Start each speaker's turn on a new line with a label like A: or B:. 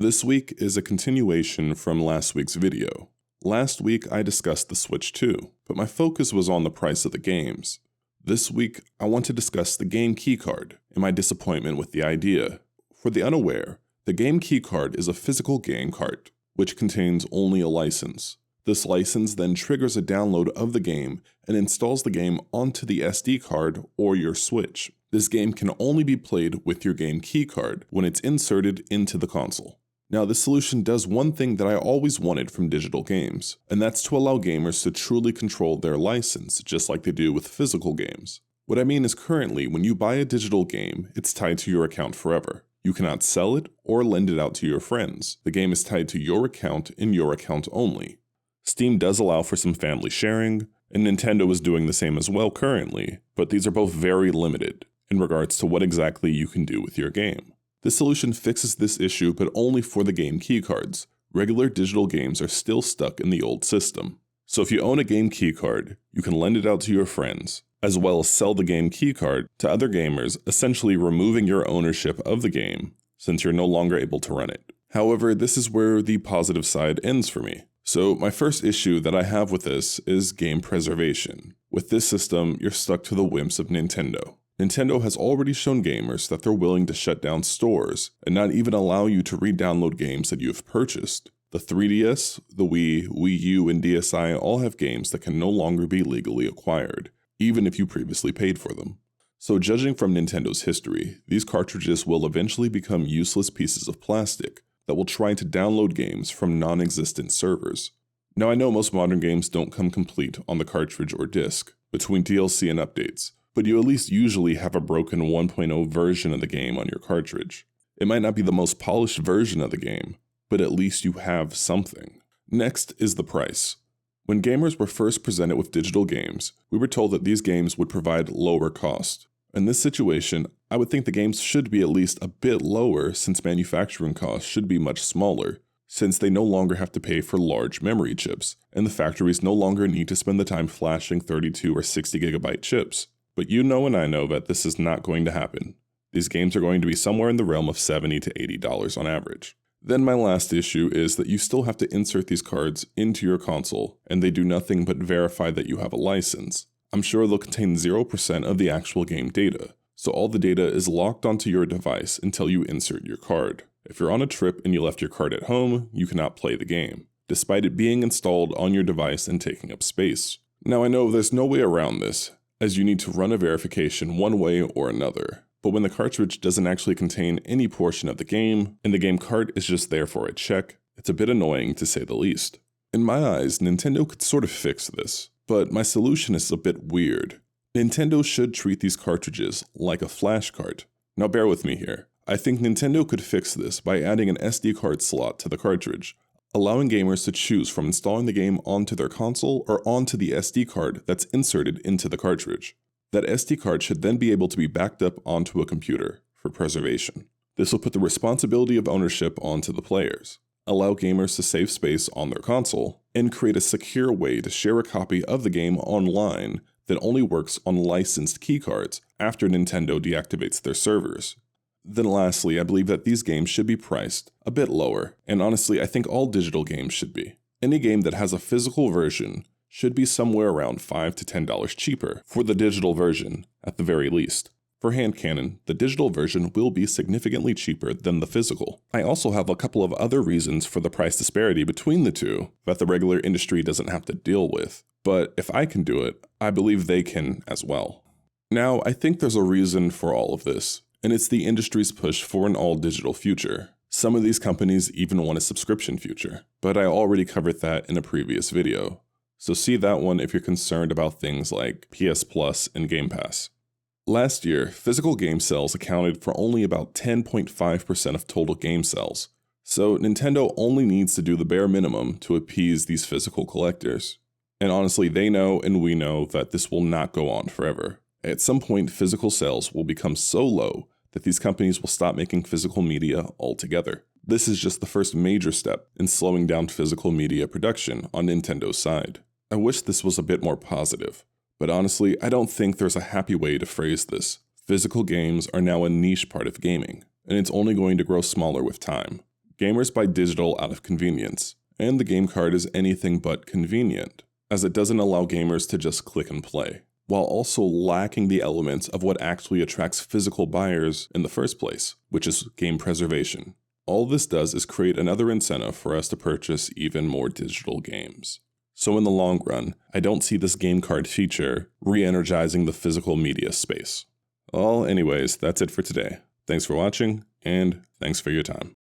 A: This week is a continuation from last week's video. Last week I discussed the Switch 2, but my focus was on the price of the games. This week I want to discuss the game keycard and my disappointment with the idea. For the unaware, the game keycard is a physical game card, which contains only a license. This license then triggers a download of the game and installs the game onto the SD card or your Switch. This game can only be played with your game keycard when it's inserted into the console. Now, this solution does one thing that I always wanted from digital games, and that's to allow gamers to truly control their license, just like they do with physical games. What I mean is currently, when you buy a digital game, it's tied to your account forever. You cannot sell it or lend it out to your friends. The game is tied to your account and your account only. Steam does allow for some family sharing, and Nintendo is doing the same as well currently, but these are both very limited in regards to what exactly you can do with your game. This solution fixes this issue, but only for the game keycards. Regular digital games are still stuck in the old system. So if you own a game keycard, you can lend it out to your friends, as well as sell the game keycard to other gamers, essentially removing your ownership of the game, since you're no longer able to run it. However, this is where the positive side ends for me. So my first issue that I have with this is game preservation. With this system, you're stuck to the whims of Nintendo. Nintendo has already shown gamers that they're willing to shut down stores and not even allow you to re-download games that you have purchased. The 3DS, the Wii, Wii U, and DSi all have games that can no longer be legally acquired, even if you previously paid for them. So judging from Nintendo's history, these cartridges will eventually become useless pieces of plastic that will try to download games from non-existent servers. Now I know most modern games don't come complete on the cartridge or disc, between DLC and updates, but you at least usually have a broken 1.0 version of the game on your cartridge. It might not be the most polished version of the game, but at least you have something. Next is the price. When gamers were first presented with digital games, we were told that these games would provide lower cost. In this situation, I would think the games should be at least a bit lower since manufacturing costs should be much smaller, since they no longer have to pay for large memory chips, and the factories no longer need to spend the time flashing 32 or 60 gigabyte chips. But you know and I know that this is not going to happen. These games are going to be somewhere in the realm of $70 to $80 on average. Then my last issue is that you still have to insert these cards into your console, and they do nothing but verify that you have a license. I'm sure they'll contain 0% of the actual game data, so all the data is locked onto your device until you insert your card. If you're on a trip and you left your card at home, you cannot play the game, despite it being installed on your device and taking up space. Now I know there's no way around this, as you need to run a verification one way or another. But when the cartridge doesn't actually contain any portion of the game, and the game card is just there for a check, it's a bit annoying to say the least. In my eyes, Nintendo could sort of fix this, but my solution is a bit weird. Nintendo should treat these cartridges like a flash card. Now bear with me here. I think Nintendo could fix this by adding an SD card slot to the cartridge, allowing gamers to choose from installing the game onto their console or onto the SD card that's inserted into the cartridge. That SD card should then be able to be backed up onto a computer for preservation. This will put the responsibility of ownership onto the players, allow gamers to save space on their console, and create a secure way to share a copy of the game online that only works on licensed keycards after Nintendo deactivates their servers. Then lastly, I believe that these games should be priced a bit lower, and honestly I think all digital games should be. Any game that has a physical version should be somewhere around $5 to $10 cheaper for the digital version, at the very least. For hand cannon, the digital version will be significantly cheaper than the physical. I also have a couple of other reasons for the price disparity between the two that the regular industry doesn't have to deal with, but if I can do it, I believe they can as well. Now, I think there's a reason for all of this, and it's the industry's push for an all-digital future. Some of these companies even want a subscription future, but I already covered that in a previous video. So see that one if you're concerned about things like PS Plus and Game Pass. Last year, physical game sales accounted for only about 10.5% of total game sales, so Nintendo only needs to do the bare minimum to appease these physical collectors. And honestly, they know and we know that this will not go on forever. At some point, physical sales will become so low that these companies will stop making physical media altogether. This is just the first major step in slowing down physical media production on Nintendo's side. I wish this was a bit more positive, but honestly, I don't think there's a happy way to phrase this. Physical games are now a niche part of gaming, and it's only going to grow smaller with time. Gamers buy digital out of convenience, and the game card is anything but convenient, as it doesn't allow gamers to just click and play, while also lacking the elements of what actually attracts physical buyers in the first place, which is game preservation. All this does is create another incentive for us to purchase even more digital games. So in the long run, I don't see this game card feature re-energizing the physical media space. Well, anyways, that's it for today. Thanks for watching, and thanks for your time.